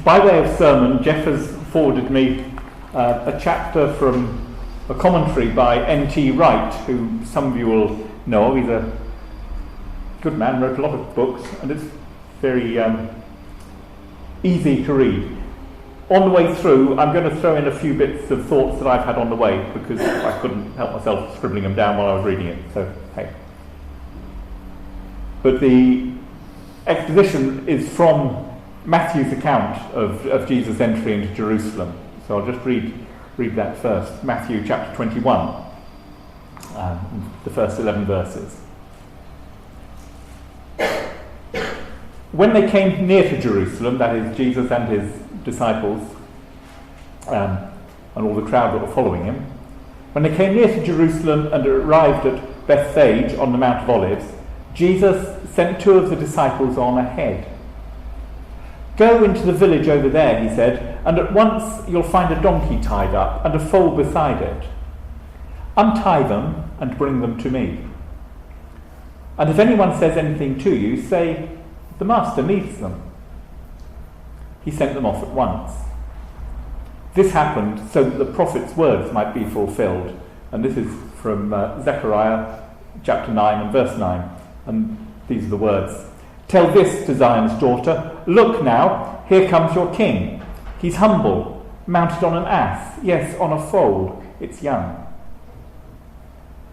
By way of sermon, Jeff has forwarded me a chapter from a commentary by N.T. Wright, who some of you will know. He's a good man, wrote a lot of books, and it's very easy to read. On the way through, I'm going to throw in a few bits of thoughts that I've had on the way, because I couldn't help myself scribbling them down while I was reading it, so hey. But the exposition is from Matthew's account of Jesus' entry into Jerusalem. So I'll just read that first. Matthew chapter 21, the first 11 verses. When they came near to Jerusalem, that is Jesus and his disciples and all the crowd that were following him, when they came near to Jerusalem and arrived at Bethphage on the Mount of Olives, Jesus sent two of the disciples on ahead. "Go into the village over there," he said, "and at once you'll find a donkey tied up and a foal beside it. Untie them and bring them to me. And if anyone says anything to you, say, 'The Master needs them.'" He sent them off at once. This happened so that the prophet's words might be fulfilled. And this is from Zechariah chapter 9 and verse 9. And these are the words. "Tell this to Zion's daughter, 'Look now, here comes your king. He's humble, mounted on an ass, yes, on a foal, its young.'"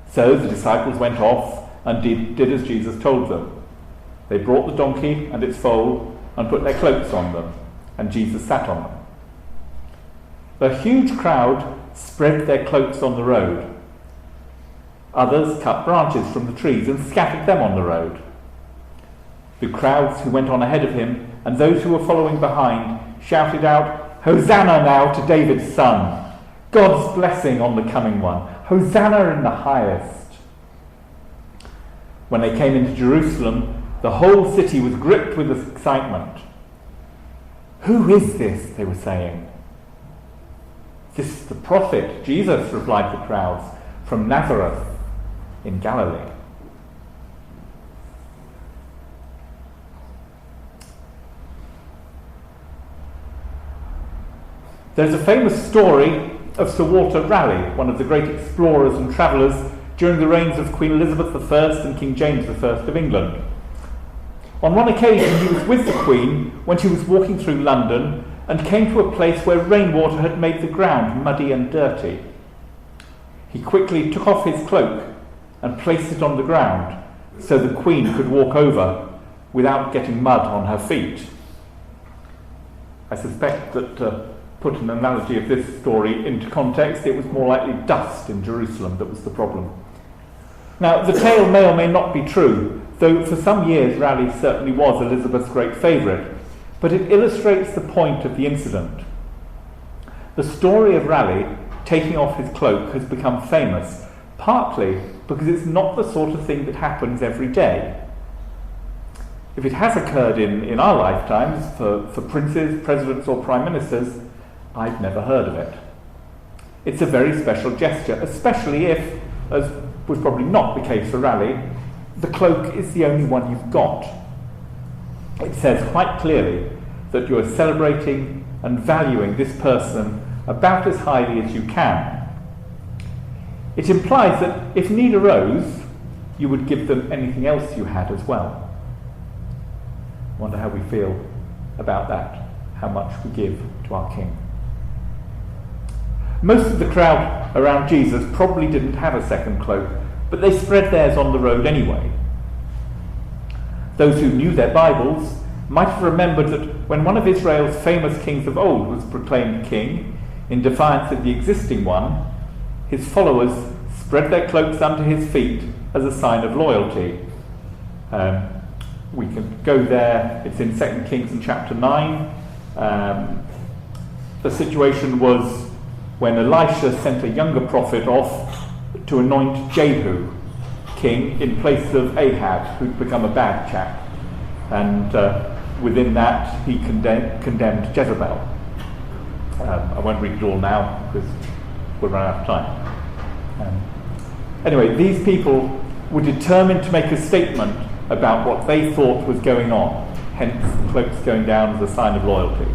So the disciples went off and did as Jesus told them. They brought the donkey and its foal and put their cloaks on them, and Jesus sat on them. A huge crowd spread their cloaks on the road. Others cut branches from the trees and scattered them on the road. The crowds who went on ahead of him and those who were following behind shouted out, "Hosanna now to David's son! God's blessing on the coming one! Hosanna in the highest!" When they came into Jerusalem, the whole city was gripped with excitement. "Who is this?" they were saying. "This is the prophet, Jesus," replied the crowds, "from Nazareth in Galilee." There's a famous story of Sir Walter Raleigh, one of the great explorers and travellers during the reigns of Queen Elizabeth I and King James I of England. On one occasion he was with the Queen when she was walking through London and came to a place where rainwater had made the ground muddy and dirty. He quickly took off his cloak and placed it on the ground so the Queen could walk over without getting mud on her feet. I suspect that to put an analogy of this story into context, it was more likely dust in Jerusalem that was the problem. Now, the tale may or may not be true, though for some years Raleigh certainly was Elizabeth's great favourite, but it illustrates the point of the incident. The story of Raleigh taking off his cloak has become famous, partly because it's not the sort of thing that happens every day. If it has occurred in our lifetimes, for princes, presidents or prime ministers, I've never heard of it. It's a very special gesture, especially if, as was probably not the case for Raleigh, the cloak is the only one you've got. It says quite clearly that you are celebrating and valuing this person about as highly as you can. It implies that if need arose, you would give them anything else you had as well. I wonder how we feel about that, how much we give to our King. Most of the crowd around Jesus probably didn't have a second cloak, but they spread theirs on the road anyway. Those who knew their Bibles might have remembered that when one of Israel's famous kings of old was proclaimed king, in defiance of the existing one, his followers spread their cloaks under his feet as a sign of loyalty. We can go there, it's in 2 Kings in chapter 9. The situation was when Elisha sent a younger prophet off to anoint Jehu king in place of Ahab, who'd become a bad chap. And within that, he condemned Jezebel. I won't read it all now because we'll run out of time. Anyway, these people were determined to make a statement about what they thought was going on, hence cloaks going down as a sign of loyalty.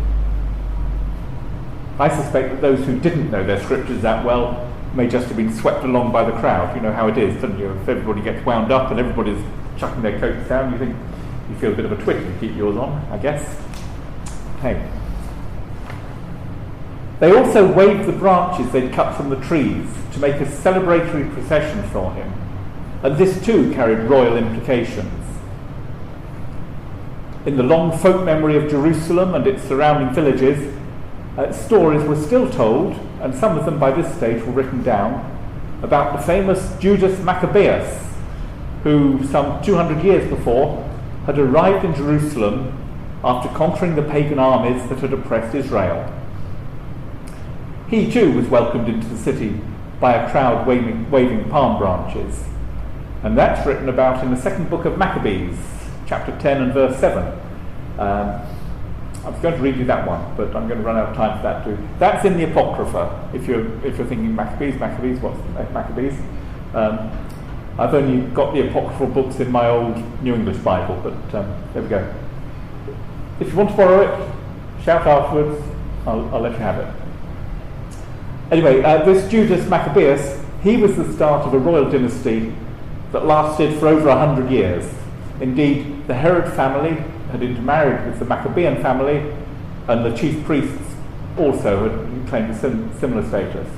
I suspect that those who didn't know their scriptures that well may just have been swept along by the crowd. You know how it is, don't you? If everybody gets wound up and everybody's chucking their coats down, you feel a bit of a twitch to keep yours on, I guess. Okay. They also waved the branches they'd cut from the trees to make a celebratory procession for him, and this too carried royal implications. In the long folk memory of Jerusalem and its surrounding villages, stories were still told, and some of them by this stage were written down, about the famous Judas Maccabeus, who some 200 years before had arrived in Jerusalem after conquering the pagan armies that had oppressed Israel. He too was welcomed into the city by a crowd waving palm branches, and that's written about in the second book of Maccabees, chapter 10 and verse 7. I was going to read you that one, but I'm going to run out of time for that too. That's in the Apocrypha. If you're thinking Maccabees, what's Maccabees? I've only got the apocryphal books in my old New English Bible, but there we go. If you want to borrow it, shout afterwards. I'll let you have it. Anyway, this Judas Maccabeus, he was the start of a royal dynasty that lasted for over 100 years. Indeed, the Herod family had intermarried with the Maccabean family, and the chief priests also had claimed a similar status.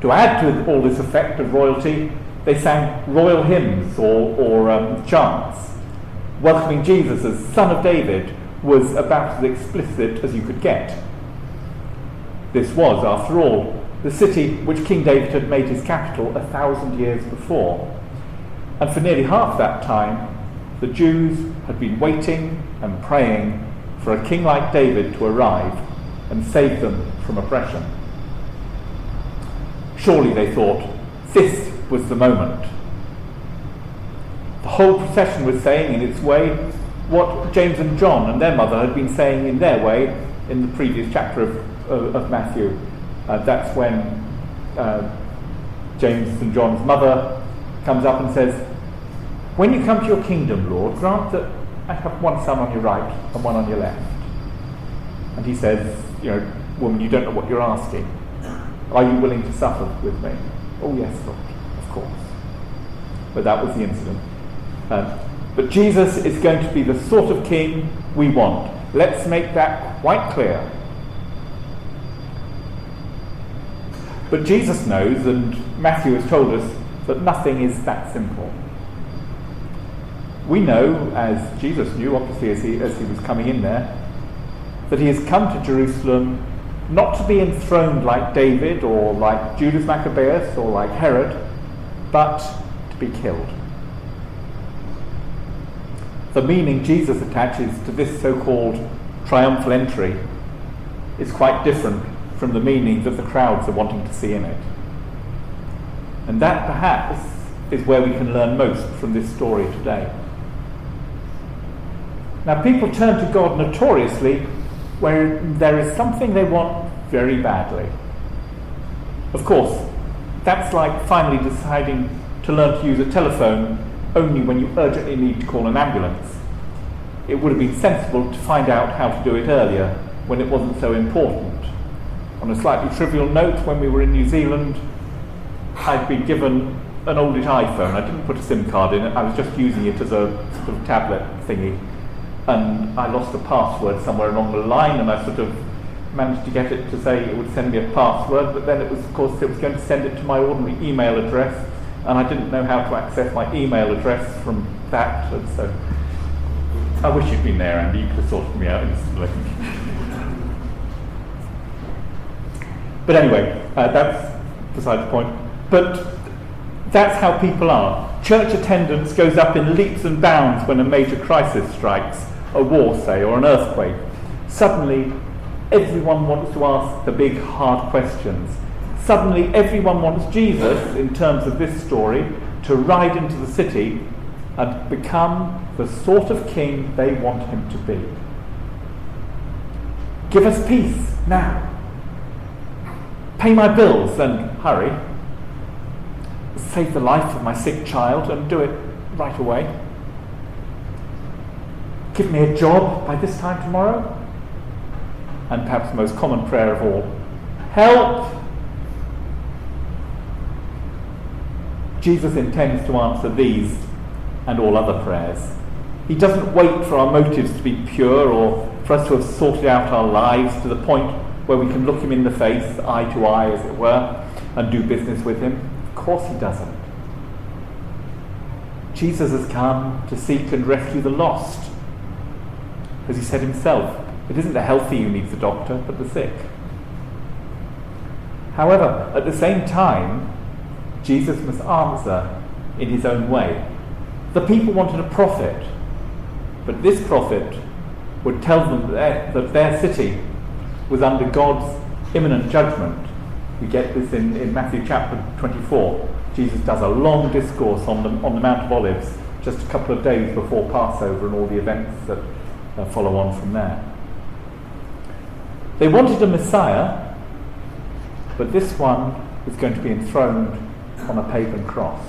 To add to all this effect of royalty, they sang royal hymns or chants. Welcoming Jesus as Son of David was about as explicit as you could get. This was, after all, the city which King David had made his capital 1,000 years before. And for nearly half that time, the Jews had been waiting and praying for a king like David to arrive and save them from oppression. Surely, they thought, this was the moment. The whole procession was saying in its way what James and John and their mother had been saying in their way in the previous chapter of Matthew. That's when James and John's mother comes up and says, "When you come to your kingdom, Lord, grant that I have one son on your right and one on your left." And he says, "Woman, you don't know what you're asking. Are you willing to suffer with me?" "Oh yes, Lord, of course." But that was the incident. But Jesus is going to be the sort of king we want. Let's make that quite clear. But Jesus knows, and Matthew has told us, that nothing is that simple. We know, as Jesus knew, obviously, as he was coming in there, that he has come to Jerusalem not to be enthroned like David or like Judas Maccabeus or like Herod, but to be killed. The meaning Jesus attaches to this so-called triumphal entry is quite different from the meaning that the crowds are wanting to see in it. And that, perhaps, is where we can learn most from this story today. Now, people turn to God notoriously where there is something they want very badly. Of course, that's like finally deciding to learn to use a telephone only when you urgently need to call an ambulance. It would have been sensible to find out how to do it earlier, when it wasn't so important. On a slightly trivial note, when we were in New Zealand, I'd been given an oldish iPhone. I didn't put a SIM card in it, I was just using it as a sort of tablet thingy. And I lost a password somewhere along the line, and I sort of managed to get it to say it would send me a password, but then it was, of course, it was going to send it to my ordinary email address, and I didn't know how to access my email address from that, and so I wish you'd been there, Andy. You could have sorted me out instantly. But anyway, that's beside the point. But that's how people are. Church attendance goes up in leaps and bounds when a major crisis strikes, a war, say, or an earthquake. Suddenly, everyone wants to ask the big, hard questions. Suddenly, everyone wants Jesus, in terms of this story, to ride into the city and become the sort of king they want him to be. Give us peace, now. Pay my bills, and hurry. Save the life of my sick child, and do it right away. Give me a job by this time tomorrow, and perhaps the most common prayer of all, help! Jesus intends to answer these and all other prayers. He doesn't wait for our motives to be pure or for us to have sorted out our lives to the point where we can look him in the face, eye to eye as it were, and do business with him. Of course he doesn't. Jesus has come to seek and rescue the lost. As he said himself, it isn't the healthy who needs a doctor, but the sick. However, at the same time, Jesus must answer in his own way. The people wanted a prophet, but this prophet would tell them that their city was under God's imminent judgment. We get this in Matthew chapter 24. Jesus does a long discourse on the Mount of Olives just a couple of days before Passover and all the events that follow on from there. They wanted a Messiah, but this one was going to be enthroned on a pagan cross.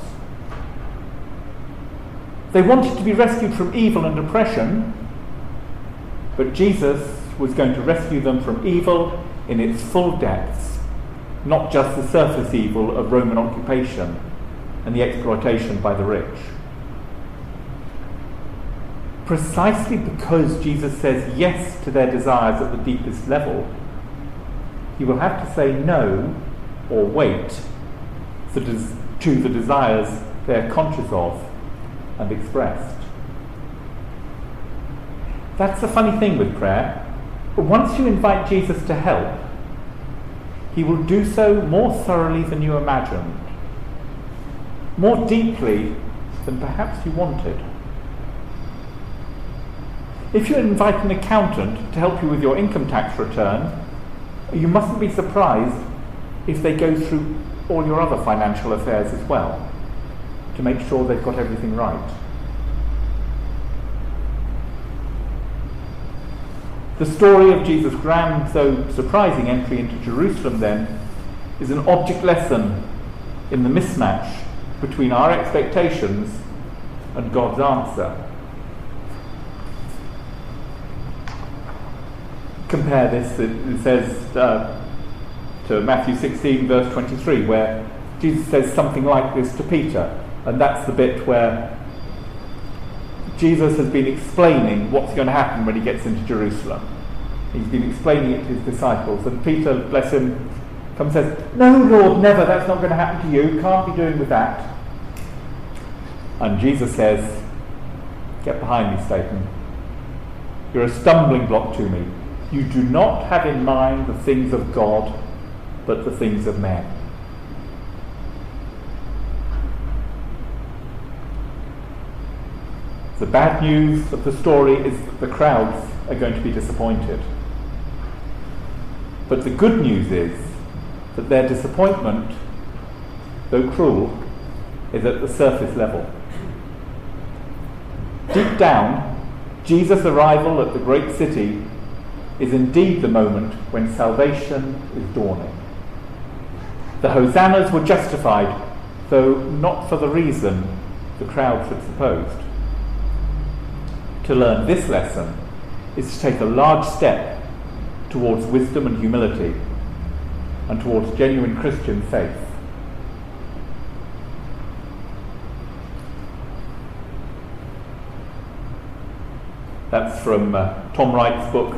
They wanted to be rescued from evil and oppression, but Jesus was going to rescue them from evil in its full depths, not just the surface evil of Roman occupation and the exploitation by the rich. Precisely because Jesus says yes to their desires at the deepest level, he will have to say no or wait to the desires they are conscious of and expressed. That's the funny thing with prayer. Once you invite Jesus to help, he will do so more thoroughly than you imagined, more deeply than perhaps you wanted. If you invite an accountant to help you with your income tax return, you mustn't be surprised if they go through all your other financial affairs as well, to make sure they've got everything right. The story of Jesus' grand, though surprising entry into Jerusalem then is an object lesson in the mismatch between our expectations and God's answer. Compare this, it says to Matthew 16 verse 23, where Jesus says something like this to Peter, and that's the bit where Jesus has been explaining what's going to happen when he gets into Jerusalem. He's been explaining it to his disciples, and Peter, bless him, comes and says, "No, Lord, never, that's not going to happen to you, can't be doing with that." And Jesus says, "Get behind me, Satan. You're a stumbling block to me. You do not have in mind the things of God, but the things of men." The bad news of the story is that the crowds are going to be disappointed. But the good news is that their disappointment, though cruel, is at the surface level. Deep down, Jesus' arrival at the great city is indeed the moment when salvation is dawning. The hosannas were justified, though not for the reason the crowds had supposed. To learn this lesson is to take a large step towards wisdom and humility and towards genuine Christian faith. That's from Tom Wright's book,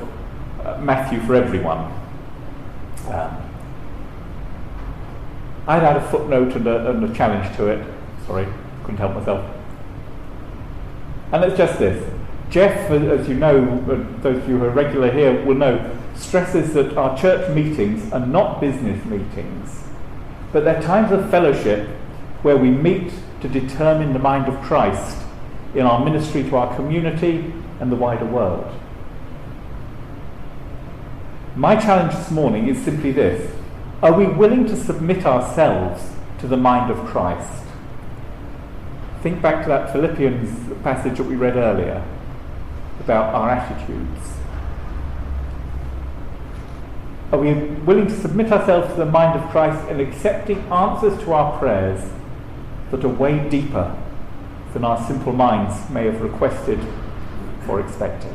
Matthew for Everyone. I'd add a footnote and a challenge to it. Sorry, couldn't help myself. And it's just this. Jeff, as you know, those of you who are regular here will know, stresses that our church meetings are not business meetings, but they're times of fellowship where we meet to determine the mind of Christ in our ministry to our community and the wider world. My challenge this morning is simply this: are we willing to submit ourselves to the mind of Christ? Think back to that Philippians passage that we read earlier about our attitudes. Are we willing to submit ourselves to the mind of Christ in accepting answers to our prayers that are way deeper than our simple minds may have requested or expected?